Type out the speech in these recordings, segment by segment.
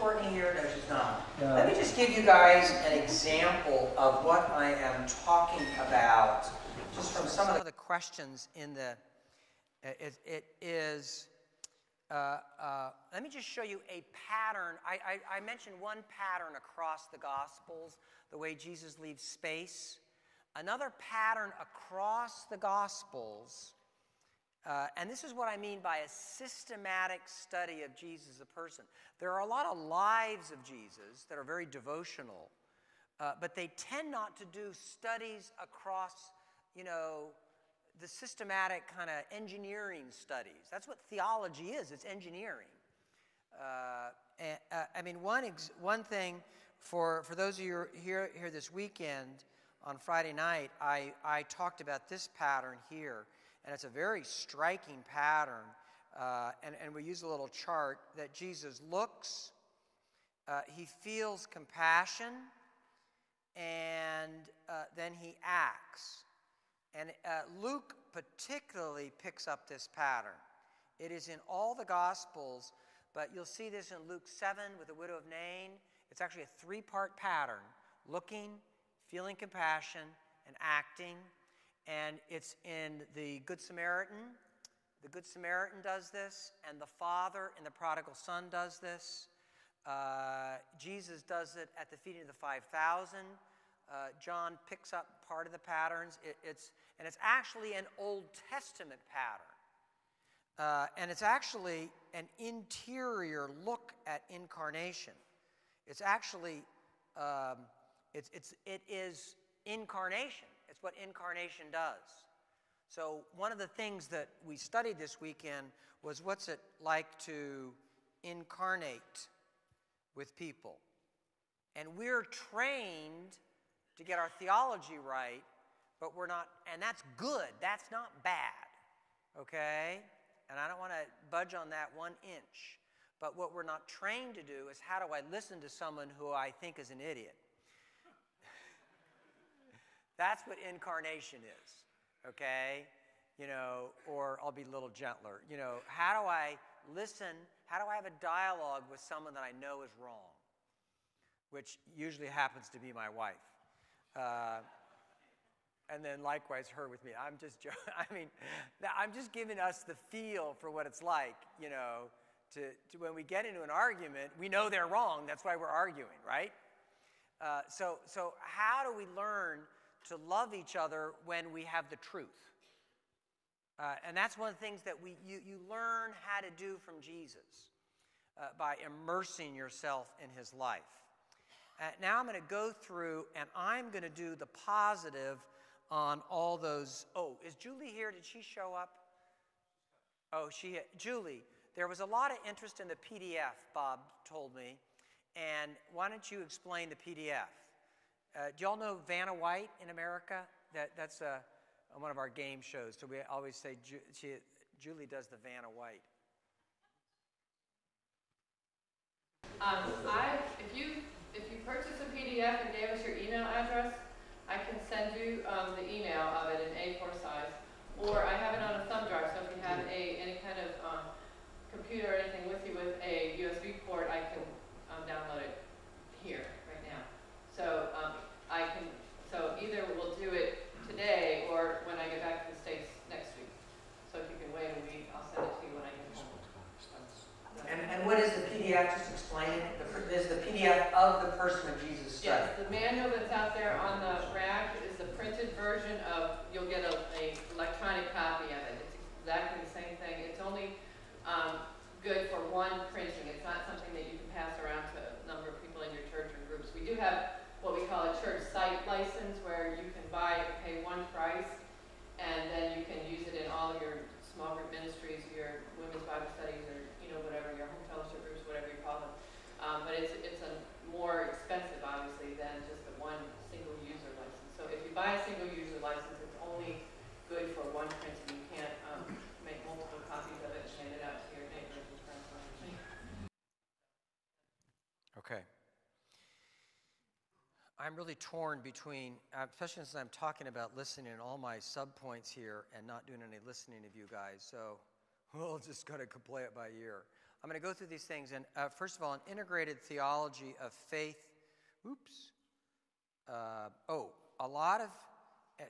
Courtney here? No, she's not. No. Let me just give you guys an example of what I am talking about, just from some of the questions in the, let me just show you a pattern. I mentioned one pattern across the Gospels, the way Jesus leaves space. Another pattern across the Gospels, and this is what I mean by a systematic study of Jesus as a person. There are a lot of lives of Jesus that are very devotional, but they tend not to do studies across, the systematic kind of engineering studies. That's what theology is. It's engineering. One thing for those of you here this weekend on Friday night, I talked about this pattern here, and it's a very striking pattern. And we use a little chart that Jesus looks, he feels compassion, and then he acts. And Luke particularly picks up this pattern. It is in all the Gospels, but you'll see this in Luke 7 with the widow of Nain. It's actually a three-part pattern: looking, feeling compassion, and acting. And it's in the Good Samaritan. The Good Samaritan does this, and the father in the prodigal son does this. Jesus does it at the feeding of the 5,000. John picks up part of the patterns. It's actually an Old Testament pattern. And it's actually an interior look at incarnation. It's actually, it is incarnation. It's what incarnation does. So one of the things that we studied this weekend was what's it like to incarnate with people. And we're trained to get our theology right, but we're not, and that's good. That's not bad, okay? And I don't want to budge on that 1 inch. But what we're not trained to do is, how do I listen to someone who I think is an idiot? That's what incarnation is, okay? Or I'll be a little gentler. How do I listen? How do I have a dialogue with someone that I know is wrong? Which usually happens to be my wife. And then likewise her with me. I'm just I'm just giving us the feel for what it's like, to when we get into an argument, we know they're wrong. That's why we're arguing, right? So how do we learn to love each other when we have the truth? And that's one of the things that you learn how to do from Jesus by immersing yourself in his life. Now I'm going to go through, and I'm going to do the positive on all those. Oh, is Julie here? Did she show up? Oh, Julie, there was a lot of interest in the PDF, Bob told me. And why don't you explain the PDF? Do y'all know Vanna White in America? That's one of our game shows. So we always say Julie does the Vanna White. If you purchase a PDF and gave us your email address, I can send you the email of it in A4 size, or I have it on a thumb drive. So if you have any kind of computer or anything with you with a USB port, I can download it here right now. So So either we'll do it today or when I get back to the States next week. So if you can wait a week, I'll send it to you when I get home. And what is the PDF? Just explain it. There's the PDF of the Person of Jesus study. Yes, the manual that's out there on the rack is the printed version of, you'll get a electronic copy of it. It's exactly the same thing. It's only good for one printing. It's not something that you can pass around to a number of people in your church or groups. We do have what we call a church site license, where you can pay one price, and then you can use it in all your small group ministries, your women's Bible studies, or whatever, your home fellowship groups, whatever you call them. But it's a more expensive, obviously, than just the one single user license. So if you buy a single user license, it's only good for one printing. You can't make multiple copies of it and hand it out to your neighbors and friends. Okay. I'm really torn between, especially since I'm talking about listening and all my sub-points here and not doing any listening of you guys, so we'll just kind of play it by ear. I'm going to go through these things. And first of all, an integrated theology of faith.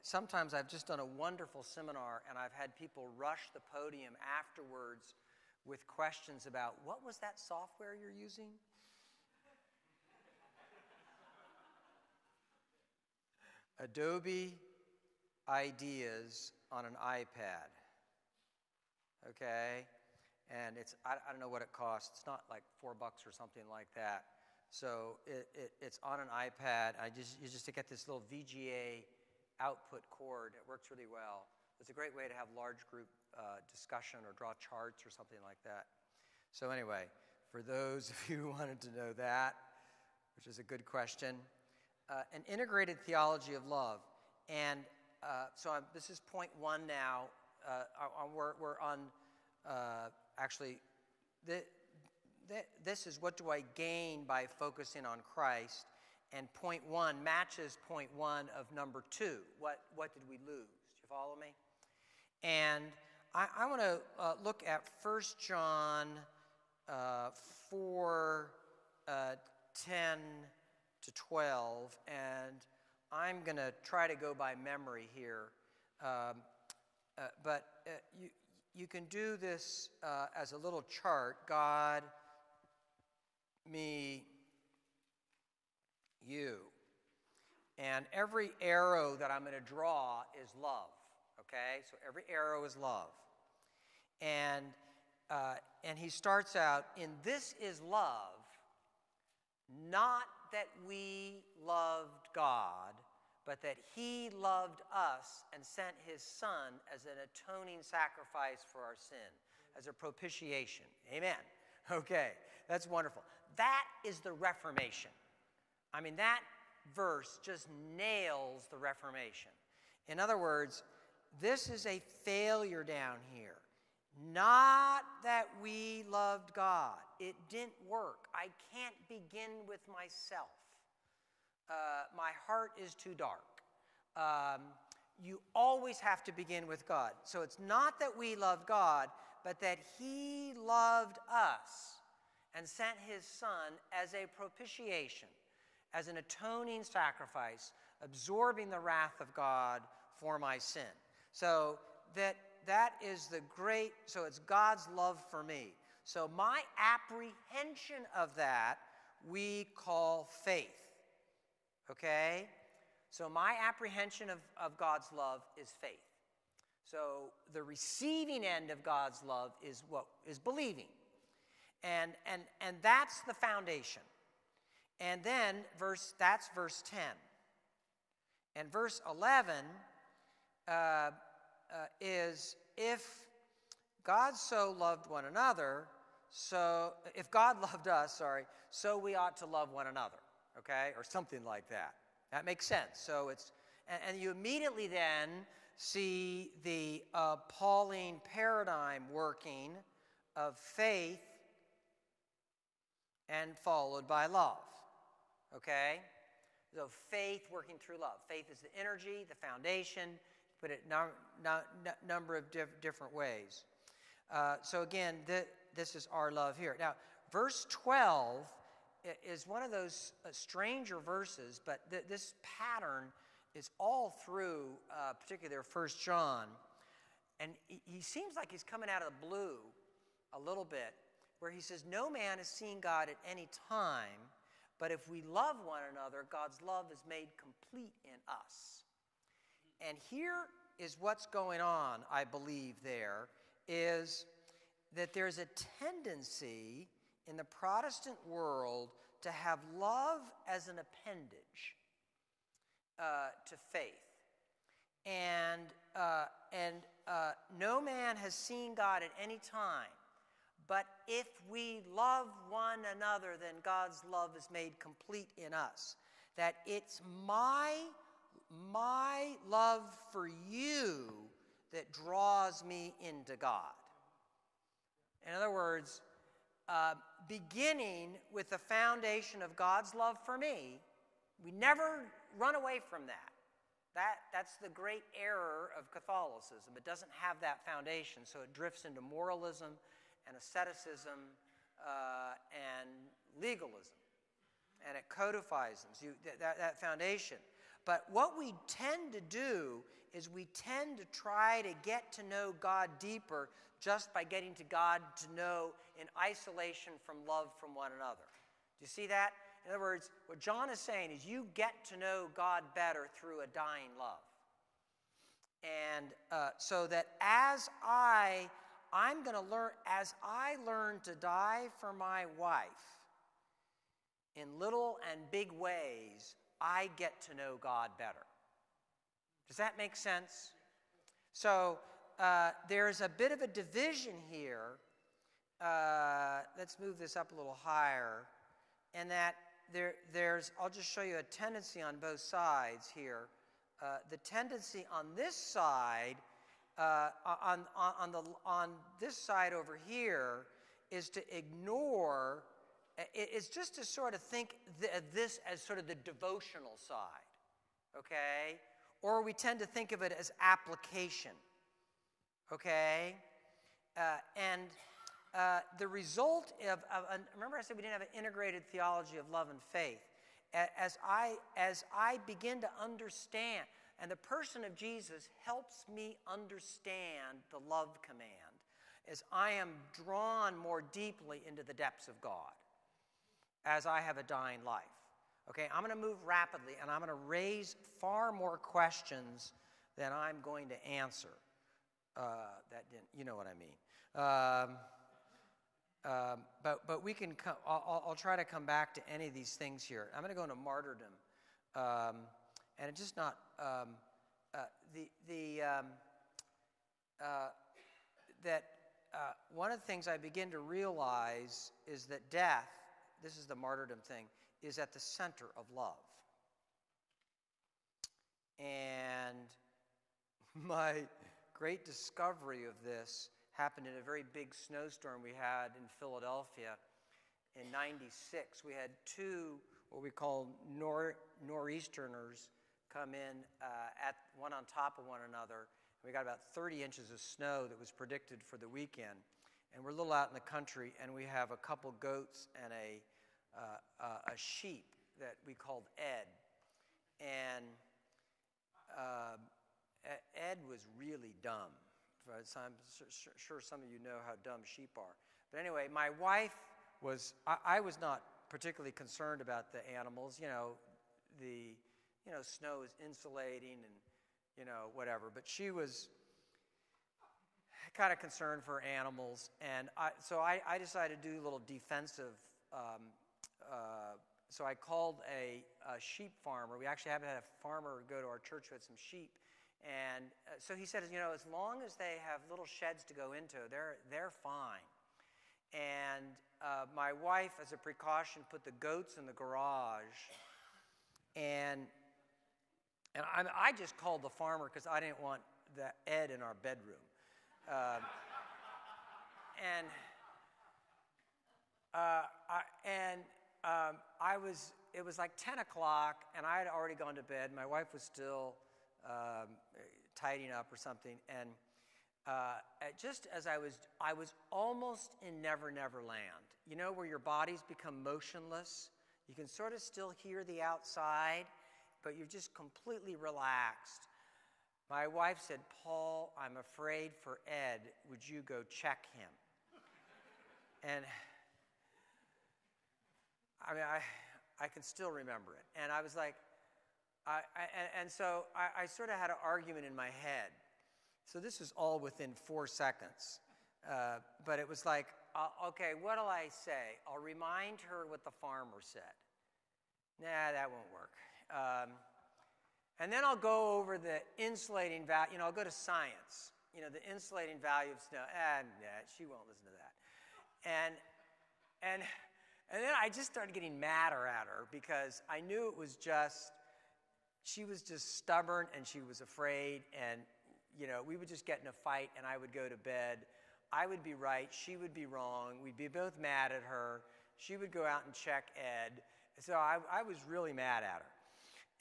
Sometimes I've just done a wonderful seminar, and I've had people rush the podium afterwards with questions about, what was that software you're using? Adobe Ideas on an iPad, okay? And I don't know what it costs. It's not like $4 or something like that. So it's on an iPad. You just get this little VGA output cord. It works really well. It's a great way to have large group discussion or draw charts or something like that. So anyway, for those of you who wanted to know that, which is a good question, an integrated theology of love. And this is point 1 now. We're on, this is what do I gain by focusing on Christ. And point 1 matches point 1 of number 2. What did we lose? Do you follow me? And I want to look at 1 John 4, 10 to 12, and I'm going to try to go by memory here. But you can do this as a little chart. God, me, you. And every arrow that I'm going to draw is love, okay? So every arrow is love. And he starts out, in this is love, not that we loved God, but that he loved us and sent his son as an atoning sacrifice for our sin, as a propitiation. Amen. Okay, that's wonderful. That is the Reformation. I mean, that verse just nails the Reformation. In other words, this is a failure down here. Not that we loved God. It didn't work. I can't begin with myself. My heart is too dark. You always have to begin with God. So it's not that we loved God, but that he loved us and sent his son as a propitiation, as an atoning sacrifice, absorbing the wrath of God for my sin. So that is the great, so it's God's love for me. So my apprehension of that we call faith. Okay? So my apprehension of God's love is faith. So the receiving end of God's love is what is believing. And that's the foundation. And then that's verse 10. And verse 11 is, if God so loved one another, if God loved us, so we ought to love one another, okay? Or something like that. That makes sense. So it's, and you immediately then see the Pauline paradigm working of faith and followed by love, okay? So faith working through love. Faith is the energy, the foundation, put it number of different ways. So again, this is our love here. Now, verse 12 is one of those stranger verses, but this pattern is all through, particularly 1 John. And he seems like he's coming out of the blue a little bit, where he says, no man has seen God at any time, but if we love one another, God's love is made complete in us. And here is what's going on, I believe there, is that there's a tendency in the Protestant world to have love as an appendage to faith. And no man has seen God at any time, but if we love one another, then God's love is made complete in us. That it's my love for you that draws me into God. In other words, beginning with the foundation of God's love for me, we never run away from that. That's the great error of Catholicism. It doesn't have that foundation, so it drifts into moralism and asceticism and legalism. And it codifies them, so that foundation. But what we tend to do is we tend to try to get to know God deeper just by getting to God to know in isolation from love from one another. Do you see that? In other words, what John is saying is you get to know God better through a dying love. And so that as I'm going to learn, as I learn to die for my wife, in little and big ways, I get to know God better. Does that make sense? So there's a bit of a division here. Let's move this up a little higher. And that there's, I'll just show you a tendency on both sides here. The tendency on this side, on this side over here, is to ignore. It's just to sort of think of this as sort of the devotional side, okay? Or we tend to think of it as application, okay? The result of remember I said we didn't have an integrated theology of love and faith. As I begin to understand, and the person of Jesus helps me understand the love command, as I am drawn more deeply into the depths of God, as I have a dying life. Okay, I'm going to move rapidly, and I'm going to raise far more questions than I'm going to answer. You know what I mean. But we can. I'll try to come back to any of these things here. I'm going to go into martyrdom, and it's just not that one of the things I begin to realize is that death. This is the martyrdom thing. Is at the center of love. And my great discovery of this happened in a very big snowstorm we had in Philadelphia in '96. We had two what we call nor'easterners come in at one on top of one another. We got about 30 inches of snow that was predicted for the weekend. And we're a little out in the country, and we have a couple goats and a sheep that we called Ed. And Ed was really dumb. I'm sure some of you know how dumb sheep are. But anyway, my wife was, I was not particularly concerned about the animals. Snow is insulating and, whatever. But she was kind of concerned for animals. And so I decided to do a little defensive. So I called a sheep farmer. We actually happened to have a farmer go to our church who had some sheep. And so he said, as long as they have little sheds to go into, they're fine. And my wife, as a precaution, put the goats in the garage. And I just called the farmer because I didn't want the Ed in our bedroom. It was like 10 o'clock, and I had already gone to bed. My wife was still tidying up or something, and just as I was almost in Never Never Land. Where your bodies become motionless? You can sort of still hear the outside, but you're just completely relaxed. My wife said, "Paul, I'm afraid for Ed. Would you go check him?" And I can still remember it. And I was like, so I sort of had an argument in my head. So this is all within 4 seconds. But it was like, okay, what'll I say? I'll remind her what the farmer said. Nah, that won't work. And then I'll go over the insulating value. I'll go to science. The insulating value of snow. She won't listen to that. And then I just started getting madder at her because I knew it was she was just stubborn and she was afraid. And, we would just get in a fight and I would go to bed. I would be right. She would be wrong. We'd be both mad at her. She would go out and check Ed. So I was really mad at her.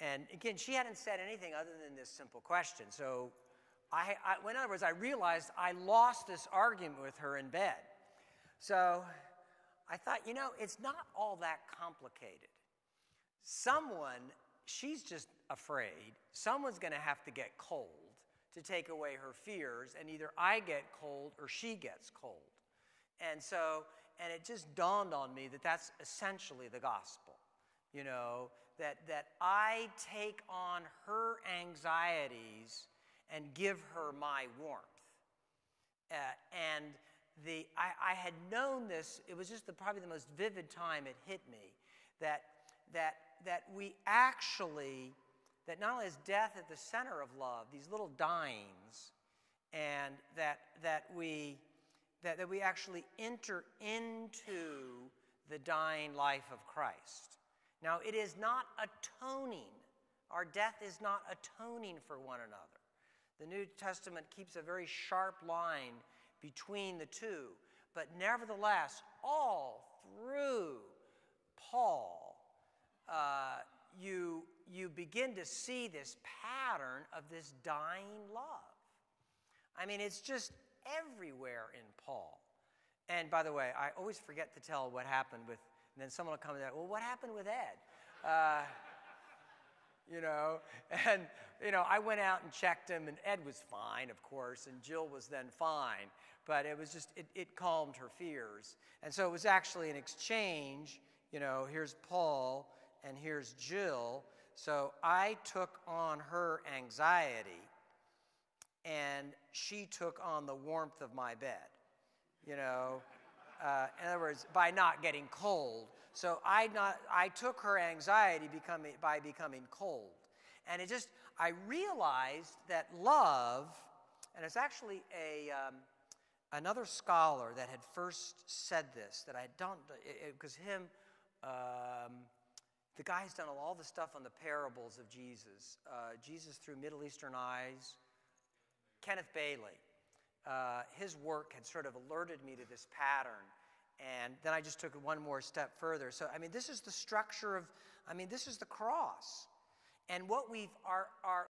And again, she hadn't said anything other than this simple question. So in other words, I realized I lost this argument with her in bed. So I thought, it's not all that complicated. She's just afraid. Someone's going to have to get cold to take away her fears, and either I get cold or she gets cold. And it just dawned on me that that's essentially the gospel, that I take on her anxieties and give her my warmth. I had known this, it was just probably the most vivid time it hit me, that we actually, that not only is death at the center of love, these little dyings, and that we actually enter into the dying life of Christ. Now, it is not atoning. Our death is not atoning for one another. The New Testament keeps a very sharp line between the two. But nevertheless, all through Paul, you begin to see this pattern of this dying love. I mean, it's just everywhere in Paul. And by the way, I always forget to tell what happened with, and then someone will come and say, well, what happened with Ed? I went out and checked him, and Ed was fine, of course, and Jill was then fine. But it was just, it calmed her fears. And so it was actually an exchange. Here's Paul, and here's Jill. So I took on her anxiety, and she took on the warmth of my bed. In other words, by not getting cold. So I took her anxiety by becoming cold. And I realized that love, and it's actually another scholar that had first said this, that I don't, because the guy's done all the stuff on the parables of Jesus. Jesus through Middle Eastern eyes. Kenneth Bailey. His work had sort of alerted me to this pattern. And then I just took it one more step further. So, this is the structure of, this is the cross. And what our